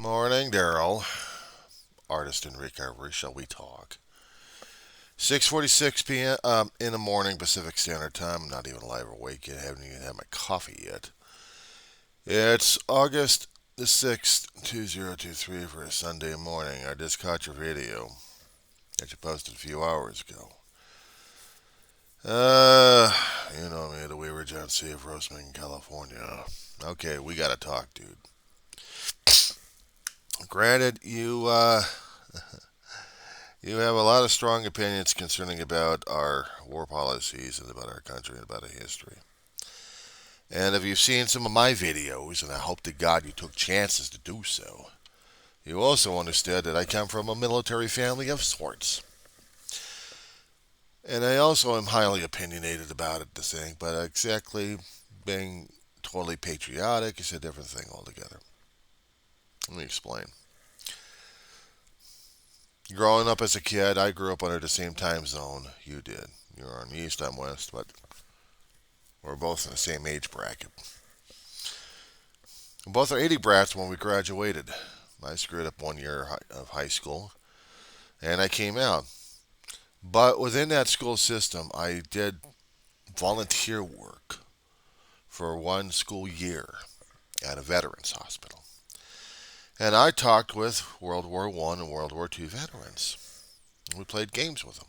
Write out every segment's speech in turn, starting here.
Morning, Daryl. Artist in recovery. Shall we talk? 6:46 p.m. In the morning, Pacific Standard Time. I'm not even alive or awake yet. I haven't even had my coffee yet. It's August the 6th, 2023 for a Sunday morning. I just caught your video that you posted a few hours ago. Uh, you know me, the Weaver John C. of Roseman, California. Okay, we gotta talk, dude. Granted, you have a lot of strong opinions concerning about our war policies and about our country and about our history. And if you've seen some of my videos, and I hope to God you took chances to do so, you also understood that I come from a military family of sorts. And I also am highly opinionated about it, this thing, but exactly being totally patriotic is a different thing altogether. Let me explain. Growing up as a kid, I grew up under the same time zone you did. You're on the east, I'm west, but we're both in the same age bracket. We both are 80 brats when we graduated. I screwed up 1 year of high school, and I came out. But within that school system, I did volunteer work for 1 school year at a veterans hospital. And I talked with World War I and World War II veterans. We played games with them.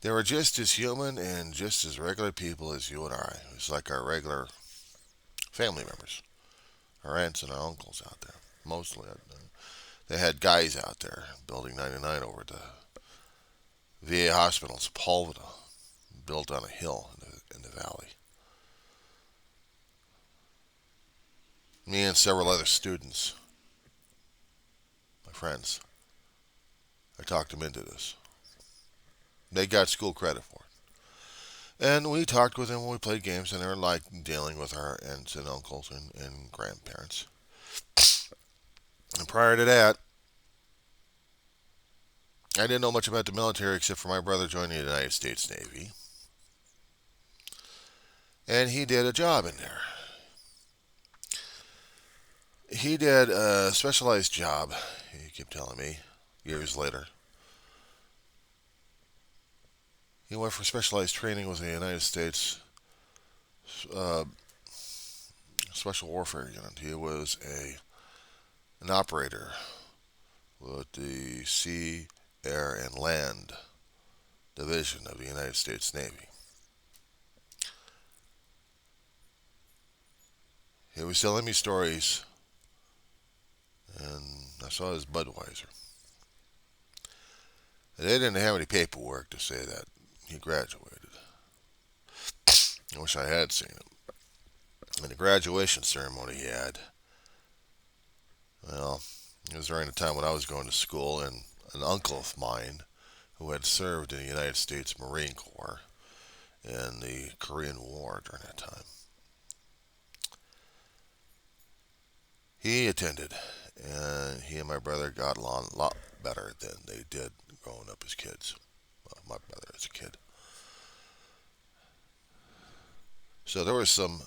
They were just as human and just as regular people as you and I. It was like our regular family members, our aunts and our uncles out there. Mostly, they had guys out there. Building 99 over at the VA hospital in Sepulveda, built on a hill in the valley. Me and several other students, my friends, I talked them into this. They got school credit for it. And we talked with them when we played games, and they were like dealing with our aunts and uncles and grandparents. And prior to that, I didn't know much about the military except for my brother joining the United States Navy. And he did a job in there. He did a specialized job, he kept telling me, years later. He went for specialized training with the United States uh, Special Warfare Unit. He was an operator with the Sea, Air, and Land Division of the United States Navy. He was telling me stories, and I saw his Budweiser. And they didn't have any paperwork to say that he graduated. I wish I had seen it. And the graduation ceremony he had, well, it was during the time when I was going to school, and an uncle of mine who had served in the United States Marine Corps in the Korean War during that time. He attended, and he and my brother got along a lot better than they did growing up as kids. Well, my brother as a kid. So there was some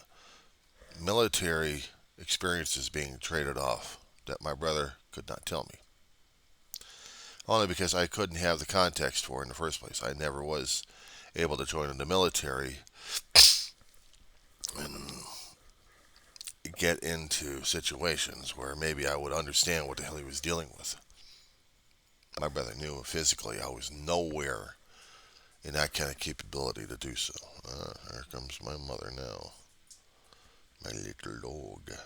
military experiences being traded off that my brother could not tell me. Only because I couldn't have the context for it in the first place. I never was able to join in the military and get into situations where maybe I would understand what the hell he was dealing with. My brother knew physically I was nowhere in that kind of capability to do so. Here comes my mother now. My little dog.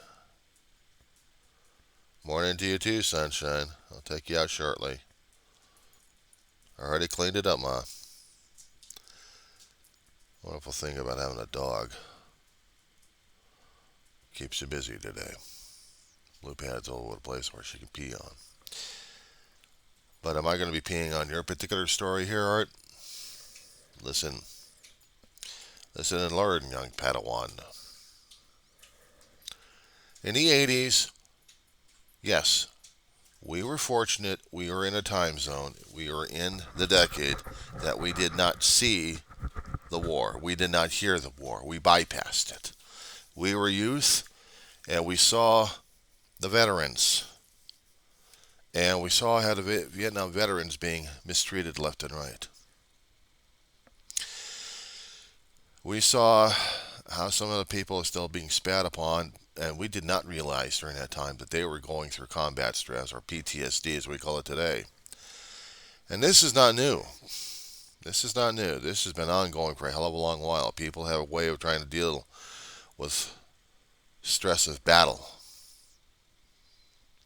Morning to you too, sunshine. I'll take you out shortly. I already cleaned it up, Ma. Wonderful thing about having a dog. Keeps you busy today. Blue pads all over the place where she can pee on. But am I going to be peeing on your particular story here, Art? Listen. Listen and learn, young Padawan. In the 80s, yes, we were fortunate. We were in a time zone. We were in the decade that we did not see the war. We did not hear the war. We bypassed it. We were youth, and we saw the veterans. And we saw how the Vietnam veterans being mistreated left and right. We saw how some of the people are still being spat upon, and we did not realize during that time that they were going through combat stress, or PTSD as we call it today. And this is not new. This is not new. This has been ongoing for a hell of a long while. People have a way of trying to deal with stress of battle.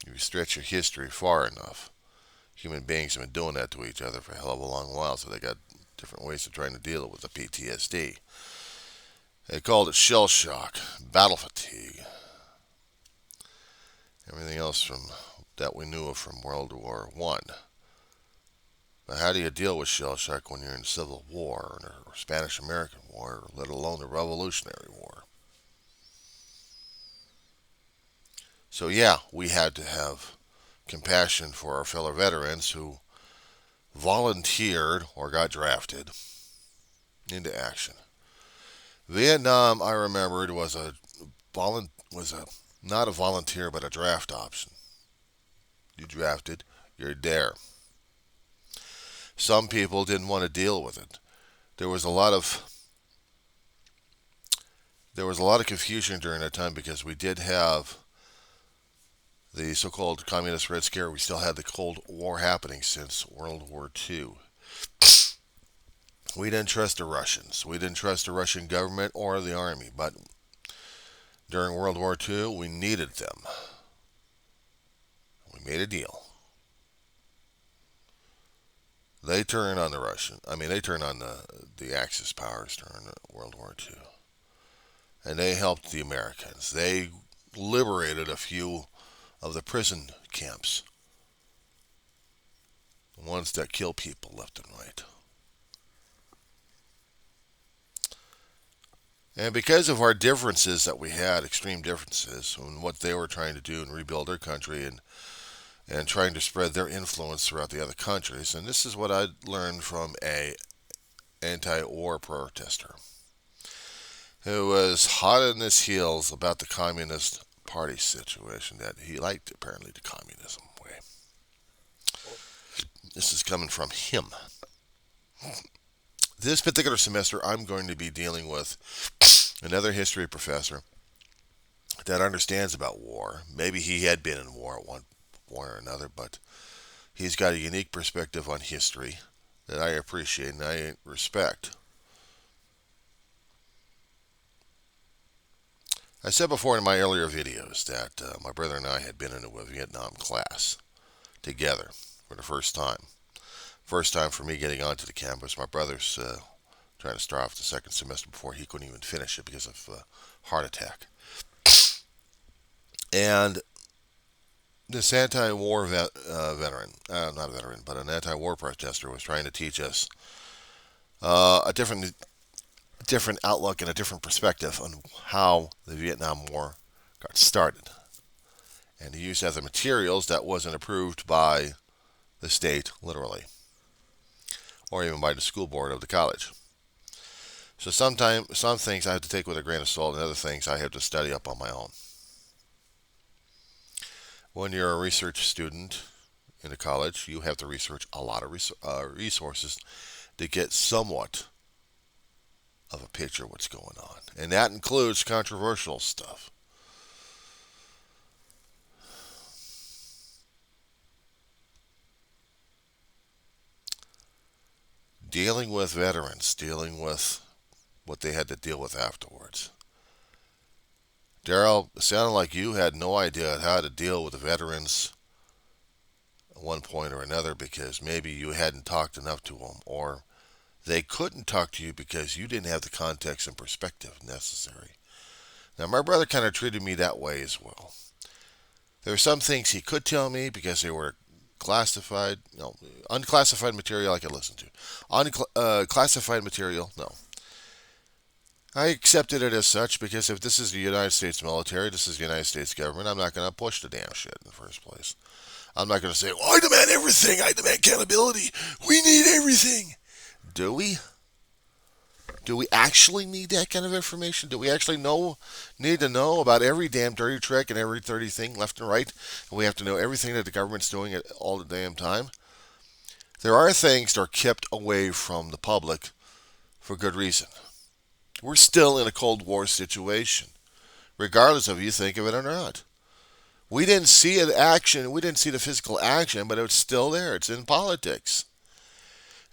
You stretch your history far enough. Human beings have been doing that to each other for a hell of a long while, so they got different ways of trying to deal with the PTSD. They called it shell shock, battle fatigue, everything else from that we knew of from World War One. But how do you deal with shell shock when you're in Civil War or Spanish American War, let alone the Revolutionary War? So yeah, we had to have compassion for our fellow veterans who volunteered or got drafted into action. Vietnam, I remembered, was not a volunteer but a draft option. You drafted, you're there. Some people didn't want to deal with it. There was a lot of confusion during that time because we did have the so-called Communist Red Scare. We still had the Cold War happening since World War II. We didn't trust the Russians. We didn't trust the Russian government or the army. But during World War II, we needed them. We made a deal. They turned on they turned on the Axis powers during World War II. And they helped the Americans. They liberated a few of the prison camps. The ones that kill people left and right. And because of our differences that we had, extreme differences, in what they were trying to do and rebuild their country and trying to spread their influence throughout the other countries, and this is what I learned from a anti-war protester who was hot on his heels about the Communist Party situation, that he liked apparently the communism way. This is coming from him. This particular semester, I'm going to be dealing with another history professor that understands about war. Maybe he had been in war at one point or another, but he's got a unique perspective on history that I appreciate and I respect. I said before in my earlier videos that my brother and I had been in a Vietnam class together for the first time. First time for me getting onto the campus. My brother's trying to start off the second semester before he couldn't even finish it because of heart attack. And this anti-war veteran, not a veteran, but an anti-war protester was trying to teach us a different outlook and a different perspective on how the Vietnam War got started. And he used other materials that wasn't approved by the state, literally, or even by the school board of the college. So some things I have to take with a grain of salt, and other things I have to study up on my own. When you're a research student in a college, you have to research a lot of resources to get somewhat of a picture of what's going on. And that includes controversial stuff. Dealing with veterans, dealing with what they had to deal with afterwards. Daryl, it sounded like you had no idea how to deal with the veterans at one point or another because maybe you hadn't talked enough to them, or they couldn't talk to you because you didn't have the context and perspective necessary. Now, my brother kind of treated me that way as well. There were some things he could tell me because they were unclassified material I could listen to. Classified material, no. I accepted it as such because if this is the United States military, this is the United States government, I'm not going to push the damn shit in the first place. I'm not going to say, well, I demand everything. I demand accountability. We need everything. Do we? Do we actually need that kind of information? Do we actually need to know about every damn dirty trick and every dirty thing left and right? And we have to know everything that the government's doing at all the damn time? There are things that are kept away from the public for good reason. We're still in a Cold War situation, regardless of you think of it or not. We didn't see it action. We didn't see the physical action, but it's still there. It's in politics.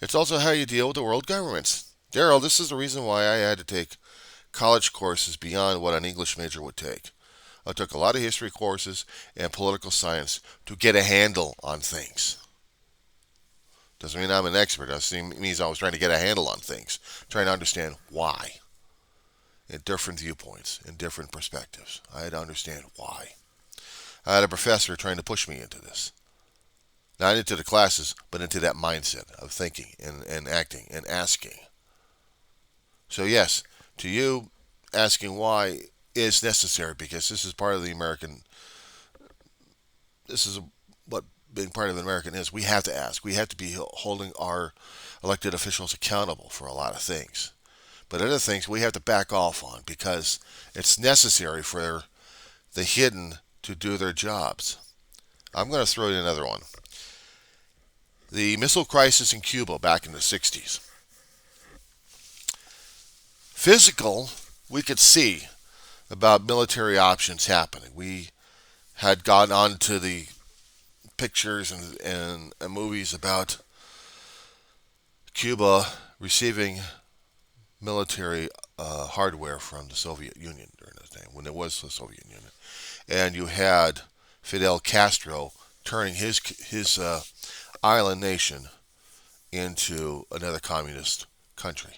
It's also how you deal with the world governments. Daryl, this is the reason why I had to take college courses beyond what an English major would take. I took a lot of history courses and political science to get a handle on things. Doesn't mean I'm an expert. It means I was trying to get a handle on things, trying to understand why in different viewpoints, in different perspectives. I had to understand why. I had a professor trying to push me into this. Not into the classes, but into that mindset of thinking and acting and asking. So yes, to you, asking why is necessary because this is part of the American, this is what being part of an American is. We have to ask. We have to be holding our elected officials accountable for a lot of things. But other things we have to back off on because it's necessary for the hidden to do their jobs. I'm going to throw in another one. The missile crisis in Cuba back in the 60s. Physical, we could see about military options happening. We had gone on to the pictures and movies about Cuba receiving military hardware from the Soviet Union during that time, when it was the Soviet Union. And you had Fidel Castro turning his island nation into another communist country.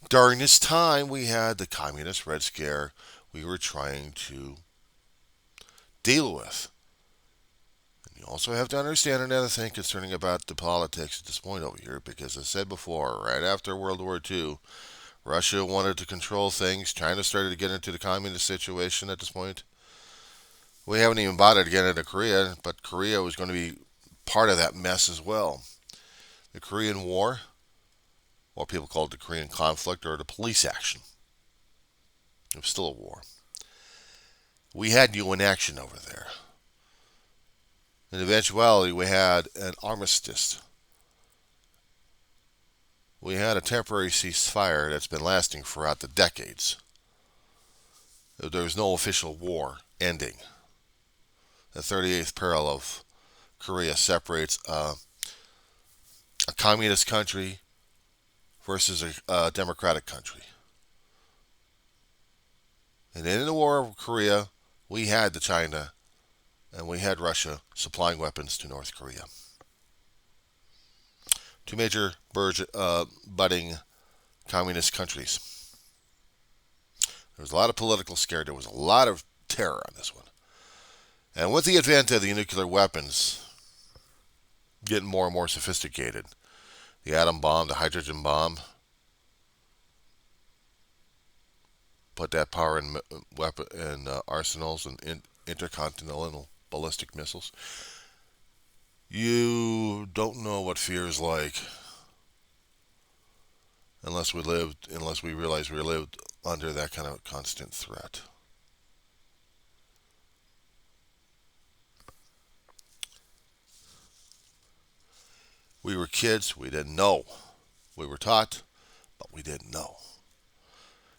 During this time, we had the communist Red Scare we were trying to deal with. And you also have to understand another thing concerning about the politics at this point over here, because as I said before, right after World War II, Russia wanted to control things. China started to get into the communist situation at this point. We haven't even bothered to get into Korea, but Korea was going to be part of that mess as well. The Korean War, or people call it the Korean conflict, or the police action. It was still a war. We had UN action over there. In eventuality, we had an armistice. We had a temporary ceasefire that's been lasting throughout the decades. There was no official war ending. The 38th parallel of Korea separates a communist country versus a democratic country. And in the war of Korea, we had the China and we had Russia supplying weapons to North Korea. Two major budding communist countries. There was a lot of political scare. There was a lot of terror on this one. And with the advent of the nuclear weapons getting more and more sophisticated, the atom bomb, the hydrogen bomb, put that power in weapon in arsenals and intercontinental ballistic missiles. You don't know what fear is like unless we realize we lived under that kind of constant threat. We were kids, we didn't know. We were taught, but we didn't know.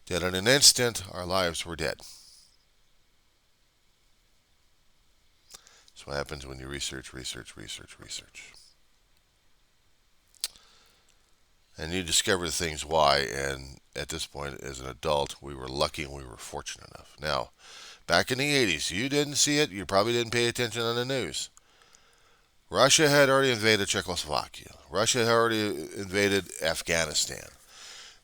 That in an instant, our lives were dead. That's what happens when you research. And you discover things why, and at this point, as an adult, we were lucky and we were fortunate enough. Now, back in the 80s, you didn't see it, you probably didn't pay attention on the news. Russia had already invaded Czechoslovakia. Russia had already invaded Afghanistan.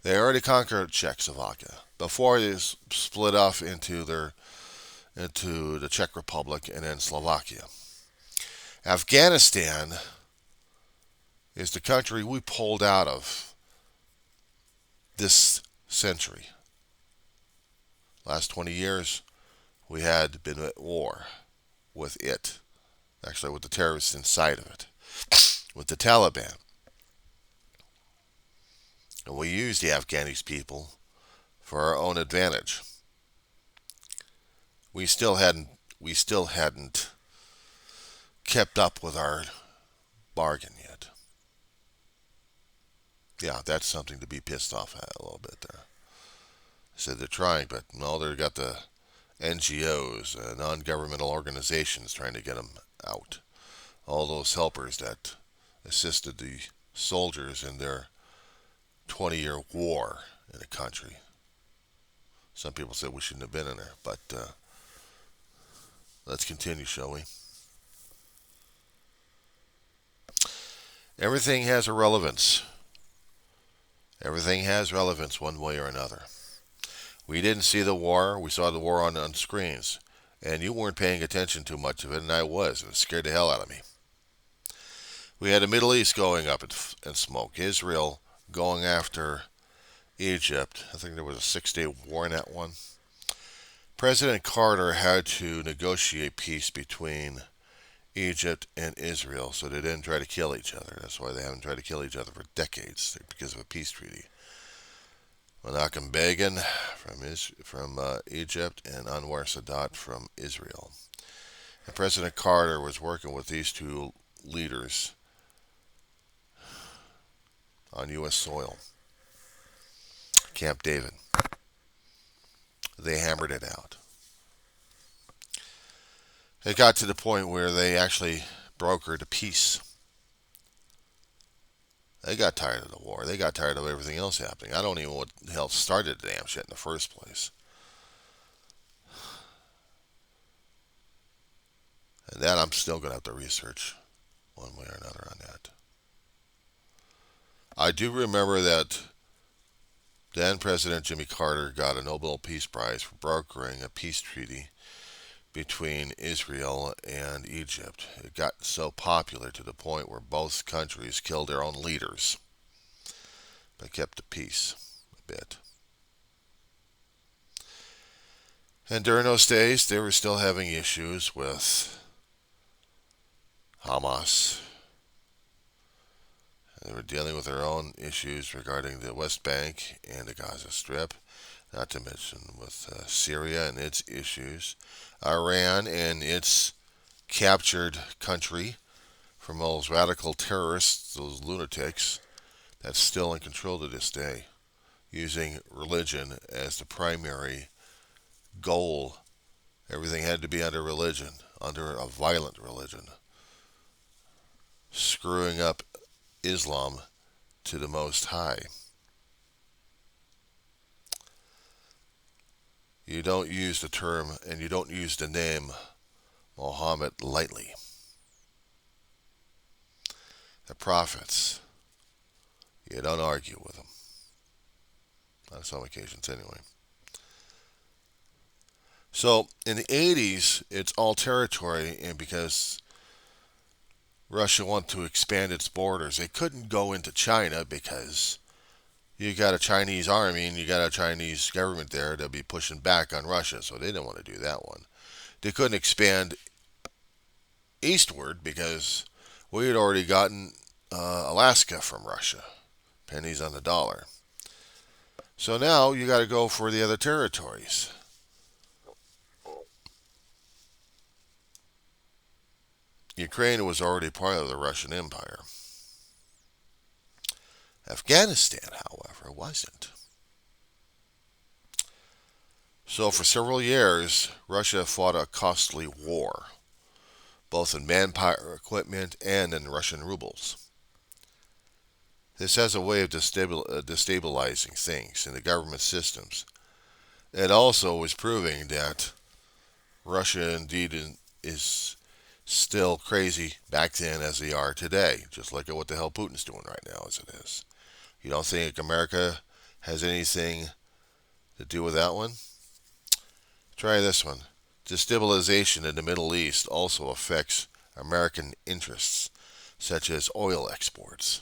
They already conquered Czechoslovakia before they split off into the Czech Republic and then Slovakia. Afghanistan is the country we pulled out of this century. Last 20 years, we had been at war with it. Actually, with the terrorists inside of it, with the Taliban. And we used the Afghanis people for our own advantage. We still hadn't we still hadn't kept up with our bargain yet. Yeah, that's something to be pissed off at a little bit there. Said they're trying, but no, they've got the NGOs, non-governmental organizations, trying to get them out. All those helpers that assisted the soldiers in their 20-year war in a country. Some people say we shouldn't have been in there, but let's continue, shall we? Everything has a relevance. Everything has relevance one way or another. We didn't see the war. We saw the war on screens. And you weren't paying attention to much of it, and I was. It scared the hell out of me. We had the Middle East going up in smoke. Israel going after Egypt. I think there was a 6-day war in that one. President Carter had to negotiate peace between Egypt and Israel so they didn't try to kill each other. That's why they haven't tried to kill each other for decades, because of a peace treaty. Menachem Begin from Egypt and Anwar Sadat from Israel. And President Carter was working with these two leaders on U.S. soil. Camp David. They hammered it out. It got to the point where they actually brokered a peace. They got tired of the war. They got tired of everything else happening. I don't even know what the hell started the damn shit in the first place. And that I'm still going to have to research one way or another on that. I do remember that then President Jimmy Carter got a Nobel Peace Prize for brokering a peace treaty between Israel and Egypt. It got so popular to the point where both countries killed their own leaders, but kept the peace a bit. And during those days, they were still having issues with Hamas. They were dealing with their own issues regarding the West Bank and the Gaza Strip, not to mention with Syria and its issues, Iran and its captured country from those radical terrorists, those lunatics, that's still in control to this day, using religion as the primary goal. Everything had to be under religion, under a violent religion, screwing up Islam to the Most High. You don't use the term and you don't use the name Muhammad lightly. The prophets, you don't argue with them. On some occasions, anyway. So in the 80s, it's all territory, and because Russia wanted to expand its borders, they couldn't go into China because you got a Chinese army and you got a Chinese government there to be pushing back on Russia, so they didn't want to do that one. They couldn't expand eastward because we had already gotten Alaska from Russia, pennies on the dollar. So now you got to go for the other territories. Ukraine was already part of the Russian Empire. Afghanistan, however, wasn't. So for several years, Russia fought a costly war, both in manpower, equipment, and in Russian rubles. This has a way of destabilizing things in the government systems. It also was proving that Russia indeed is still crazy back then as they are today. Just look at what the hell Putin's doing right now as it is. You don't think America has anything to do with that one? Try this one. Destabilization in the Middle East also affects American interests, such as oil exports.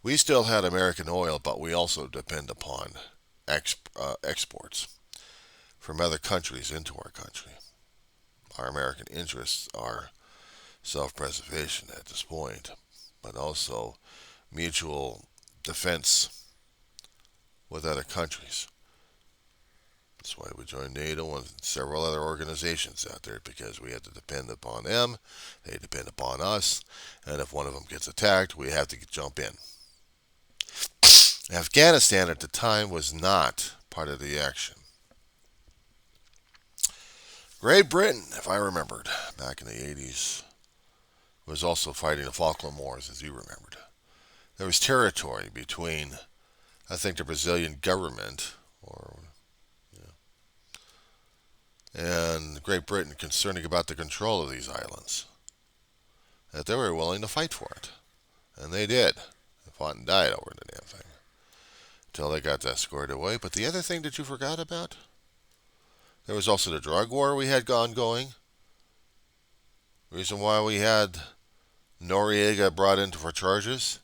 We still had American oil, but we also depend upon exports from other countries into our country. Our American interests are self-preservation at this point, but also mutual defense with other countries. That's why we joined NATO and several other organizations out there, because we have to depend upon them, they depend upon us, and if one of them gets attacked, we have to jump in. Afghanistan at the time was not part of the action. Great Britain, if I remembered, back in the 80s, was also fighting the Falkland Wars, as you remembered. There was territory between, I think, the Brazilian government or and Great Britain concerning about the control of these islands. That they were willing to fight for it. And they did. They fought and died over the damn thing. Until they got that squared away. But the other thing that you forgot about? There was also the drug war we had ongoing. Reason why we had Noriega brought in for charges?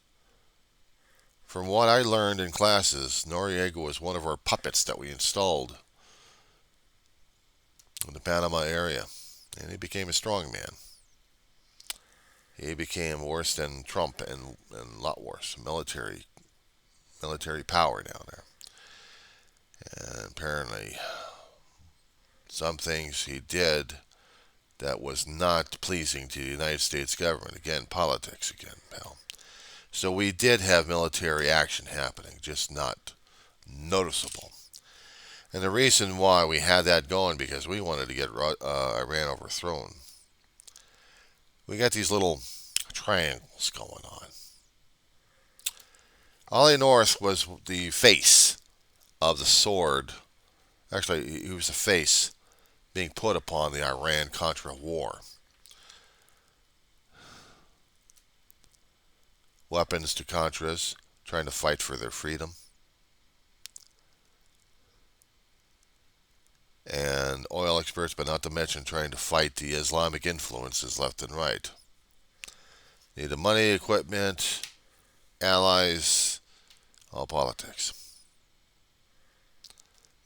From what I learned in classes, Noriega was one of our puppets that we installed in the Panama area. And he became a strongman. He became worse than Trump and a lot worse. Military power down there. And apparently some things he did that was not pleasing to the United States government. Again, politics again, pal. So we did have military action happening, just not noticeable. And the reason why we had that going, because we wanted to get Iran overthrown. We got these little triangles going on. Ollie North was the face of the sword. Actually, he was the face being put upon the Iran-Contra war. Weapons to Contras trying to fight for their freedom. And oil experts, but not to mention trying to fight the Islamic influences left and right. Need the money, equipment, allies, all politics.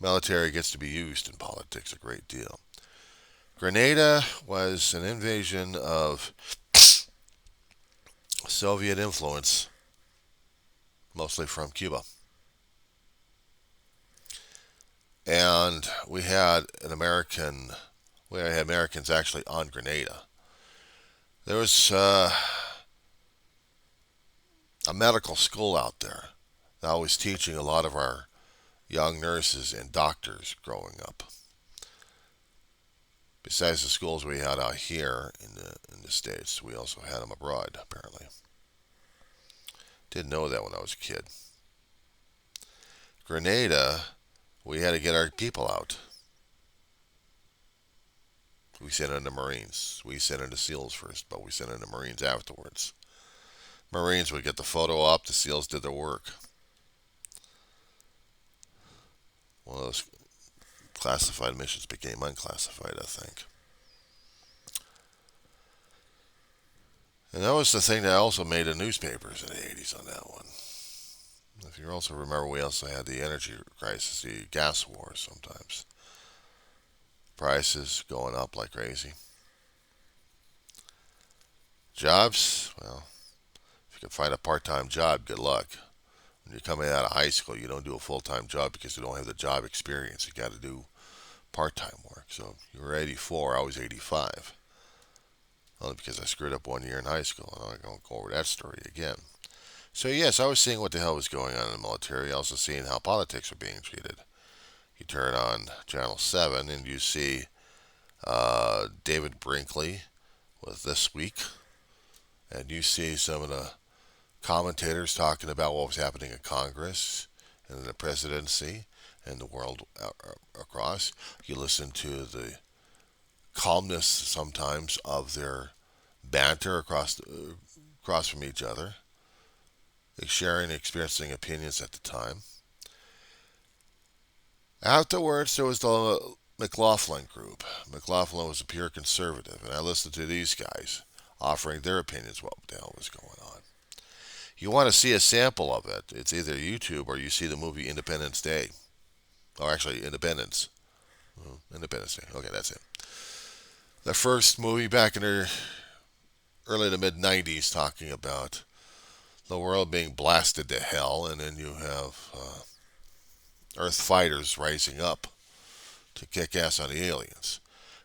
Military gets to be used in politics a great deal. Grenada was an invasion of Soviet influence, mostly from Cuba. And we had Americans actually on Grenada. There was a medical school out there that was teaching a lot of our young nurses and doctors growing up. Besides the schools we had out here in the States, we also had them abroad, apparently. Didn't know that when I was a kid. Grenada, we had to get our people out. We sent in the Marines. We sent in the SEALs first, but we sent in the Marines afterwards. Marines would get the photo up, the SEALs did their work. One of those classified missions became unclassified, I think. And that was the thing that also made the newspapers in the 80s on that one. If you also remember, we also had the energy crisis, the gas war sometimes. Prices going up like crazy. Jobs, well, if you can find a part-time job, good luck. When you're coming out of high school, you don't do a full-time job because you don't have the job experience. You got to do part-time work. So you were 84, I was 85. Only because I screwed up 1 year in high school. I'm not going to go over that story again. So yes, I was seeing what the hell was going on in the military. Also seeing how politics were being treated. You turn on Channel 7 and you see David Brinkley with This Week. And you see some of the commentators talking about what was happening in Congress and in the presidency and the world across. You listen to the calmness sometimes of their banter across from each other, sharing and experiencing opinions at the time. Afterwards, there was the McLaughlin group. McLaughlin was a pure conservative, and I listened to these guys offering their opinions what the hell was going on. You want to see a sample of it, it's either YouTube or you see the movie Independence Day. Or actually, Independence. Independence Day. Okay, that's it. The first movie back in the early to mid-90s talking about the world being blasted to hell, and then you have Earth fighters rising up to kick ass on the aliens.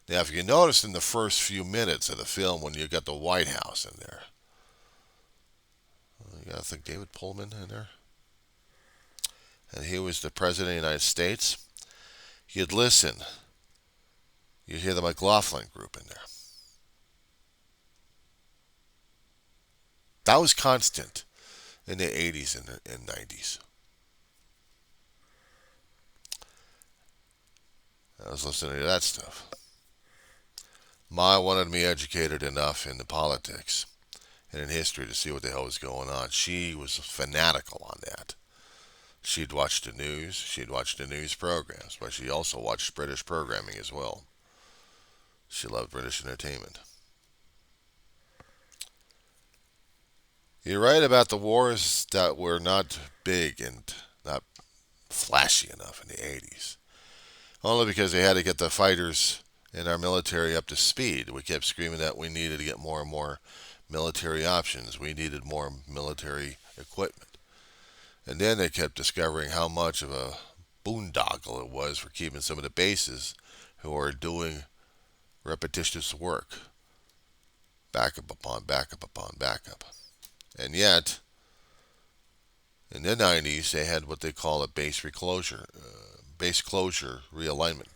Now, if you notice in the first few minutes of the film when you got the White House in there, you got to think David Pullman in there, and he was the president of the United States. You'd listen, you'd hear the McLaughlin group in there. That was constant in the 80s and 90s. I was listening to that stuff. Ma wanted me educated enough in the politics and in history to see what the hell was going on. She was fanatical on that. She'd watch the news. She'd watch the news programs, but she also watched British programming as well. She loved British entertainment. You're right about the wars that were not big and not flashy enough in the 80s. Only because they had to get the fighters in our military up to speed. We kept screaming that we needed to get more and more military options. We needed more military equipment. And then they kept discovering how much of a boondoggle it was for keeping some of the bases who are doing repetitious work. Backup upon backup upon backup. And yet, in the 90s, they had what they call a base closure realignment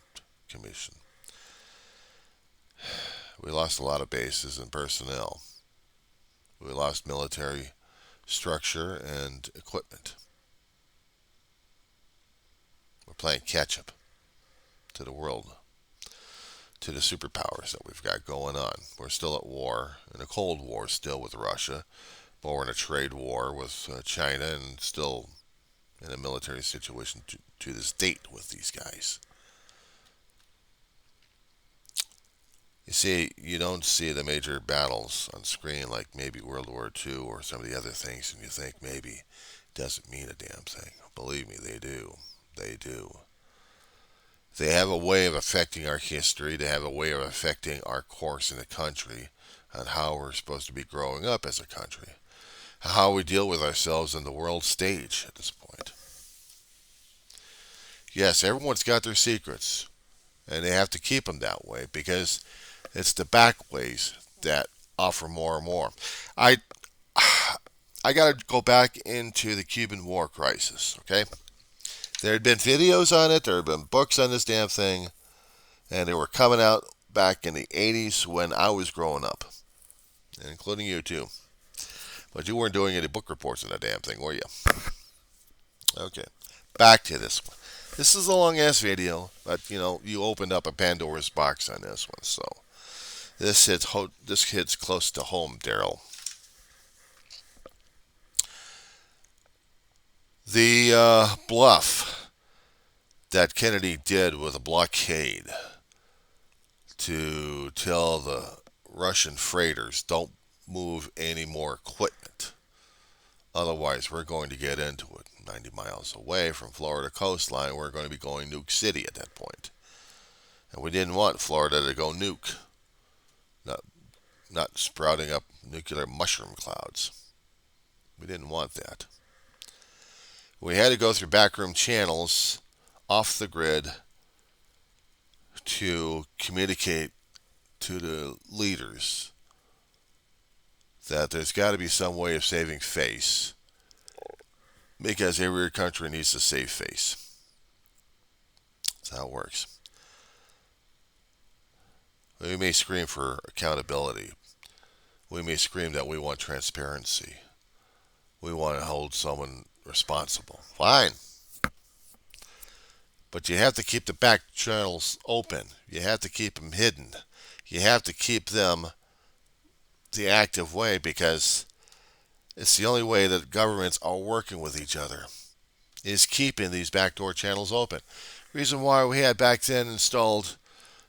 commission. We lost a lot of bases and personnel. We lost military structure and equipment. We're playing catch up to the world, to the superpowers that we've got going on. We're still at war, in a Cold War still with Russia, but we're in a trade war with China and still in a military situation to this date with these guys. You see, you don't see the major battles on screen like maybe World War II or some of the other things, and you think maybe it doesn't mean a damn thing. Believe me, they do. They do. They have a way of affecting our history. They have a way of affecting our course in the country on how we're supposed to be growing up as a country, how we deal with ourselves in the world stage at this point. Yes, everyone's got their secrets, and they have to keep them that way because it's the back ways that offer more and more. I got to go back into the Cuban War crisis, okay? There had been videos on it, there had been books on this damn thing, and they were coming out back in the 80s when I was growing up, including you too. But you weren't doing any book reports on that damn thing, were you? Okay, back to this one. This is a long-ass video, but, you opened up a Pandora's box on this one, so this hits close to home, Daryl. The bluff that Kennedy did with a blockade to tell the Russian freighters don't move any more equipment. Otherwise, we're going to get into it. 90 miles away from Florida coastline, we're going to be going nuke city at that point. And we didn't want Florida to go nuke. Not sprouting up nuclear mushroom clouds. We didn't want that. We had to go through backroom channels off the grid to communicate to the leaders that there's got to be some way of saving face because every country needs to save face. That's how it works. We may scream for accountability. We may scream that we want transparency. We want to hold someone responsible. Fine. But you have to keep the back channels open. You have to keep them hidden. You have to keep them the active way because it's the only way that governments are working with each other is keeping these backdoor channels open. Reason why we had back then installed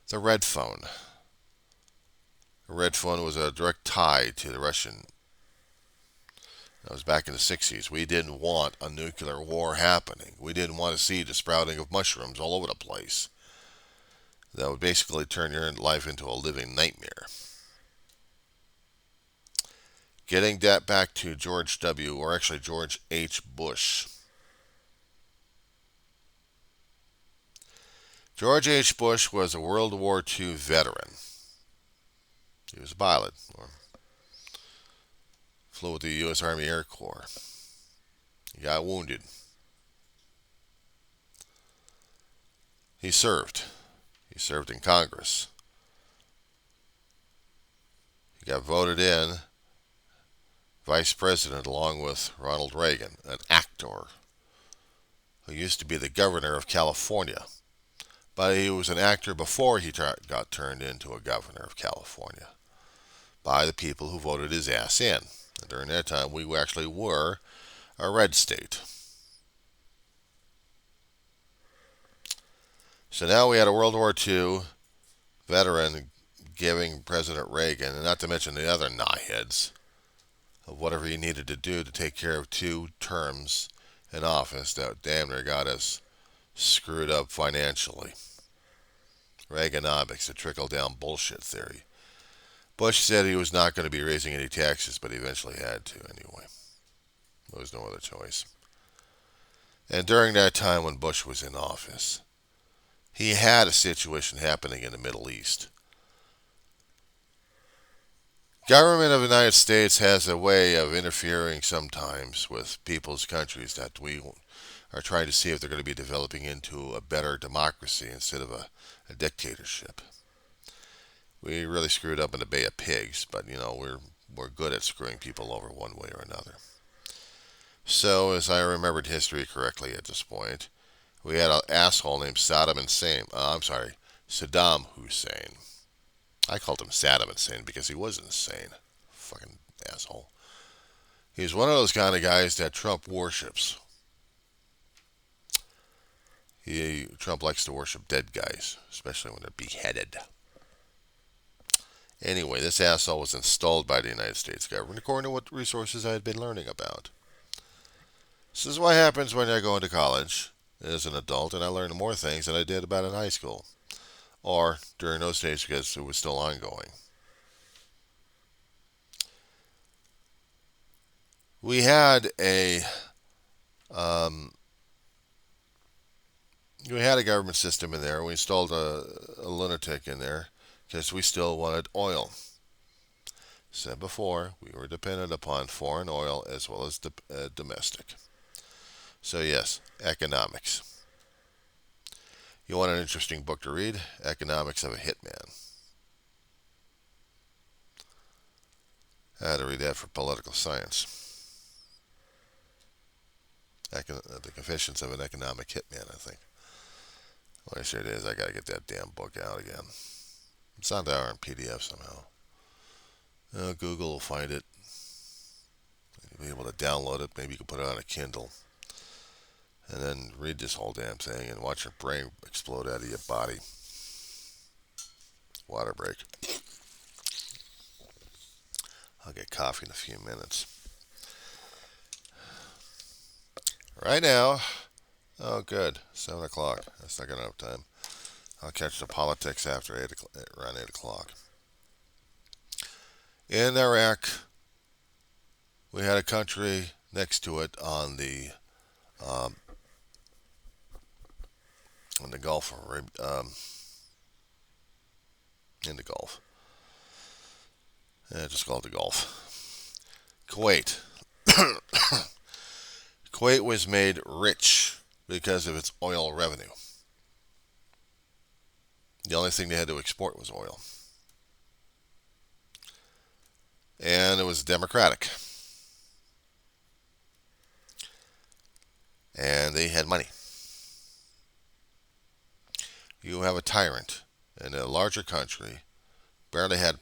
the red phone. The red phone was a direct tie to the Russian. That was back in the 60s. We didn't want a nuclear war happening. We didn't want to see the sprouting of mushrooms all over the place. That would basically turn your life into a living nightmare. Getting that back to George W., or actually George H. Bush. George H. Bush was a World War II veteran. He was a pilot, or flew with the U.S. Army Air Corps. He got wounded. He served. He served in Congress. He got voted in vice president along with Ronald Reagan, an actor who used to be the governor of California. But he was an actor before he got turned into a governor of California by the people who voted his ass in. And during that time, we actually were a red state. So now we had a World War II veteran giving President Reagan, and not to mention the other knotheads, of whatever he needed to do to take care of 2 terms in office that damn near got us screwed up financially. Reaganomics, a trickle-down bullshit theory. Bush said he was not going to be raising any taxes, but he eventually had to anyway. There was no other choice. And during that time when Bush was in office, he had a situation happening in the Middle East. Government of the United States has a way of interfering sometimes with people's countries that we are trying to see if they're going to be developing into a better democracy instead of a dictatorship. We really screwed up in the Bay of Pigs, but we're good at screwing people over one way or another. So, as I remembered history correctly at this point, we had an asshole named Saddam Hussein. I called him Saddam Hussein because he was insane. Fucking asshole. He's one of those kind of guys that Trump worships. Trump likes to worship dead guys, especially when they're beheaded. Anyway, this asshole was installed by the United States government according to what resources I had been learning about. This is what happens when I go into college as an adult and I learn more things than I did about in high school. Or during those days because it was still ongoing. We had a government system in there. We installed a lunatic in there because we still wanted oil. Said before, we were dependent upon foreign oil as well as domestic. So yes, economics. You want an interesting book to read? Economics of a Hitman. I had to read that for political science. The Confessions of an Economic Hitman, I think. Well, I sure it is. I gotta get that damn book out again. It's not there in PDF somehow. Google will find it. You'll be able to download it. Maybe you can put it on a Kindle. And then read this whole damn thing and watch your brain explode out of your body. Water break. I'll get coffee in a few minutes. Right now, oh good, 7 o'clock. That's not enough time. I'll catch the politics after around 8 o'clock. In Iraq, we had a country next to it on the Gulf, in the Gulf. Just call it the Gulf. Kuwait. Kuwait was made rich because of its oil revenue. The only thing they had to export was oil. And it was democratic. And they had money. You have a tyrant in a larger country, barely had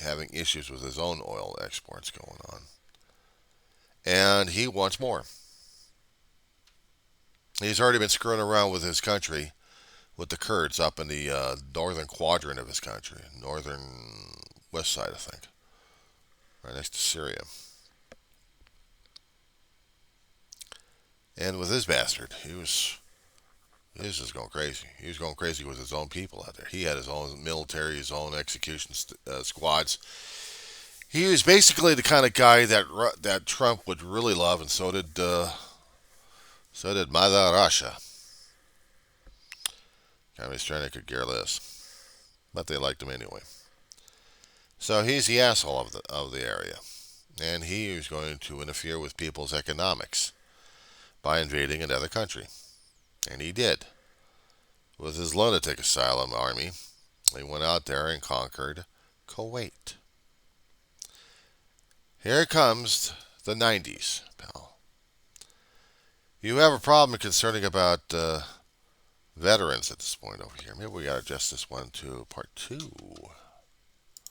having issues with his own oil exports going on. And he wants more. He's already been screwing around with his country, with the Kurds up in the northern quadrant of his country, northern west side, I think, right next to Syria. And with this bastard, he was just going crazy. He was going crazy with his own people out there. He had his own military, his own execution squads. He was basically the kind of guy that Trump would really love, and so did Mother Russia. Communist China could care less, but they liked him anyway. So he's the asshole of the area, and he was going to interfere with people's economics by invading another country, and he did with his lunatic asylum army. He went out there and conquered Kuwait. Here comes the 90s, pal. You have a problem concerning about veterans at this point over here. Maybe we got to adjust this one to part 2.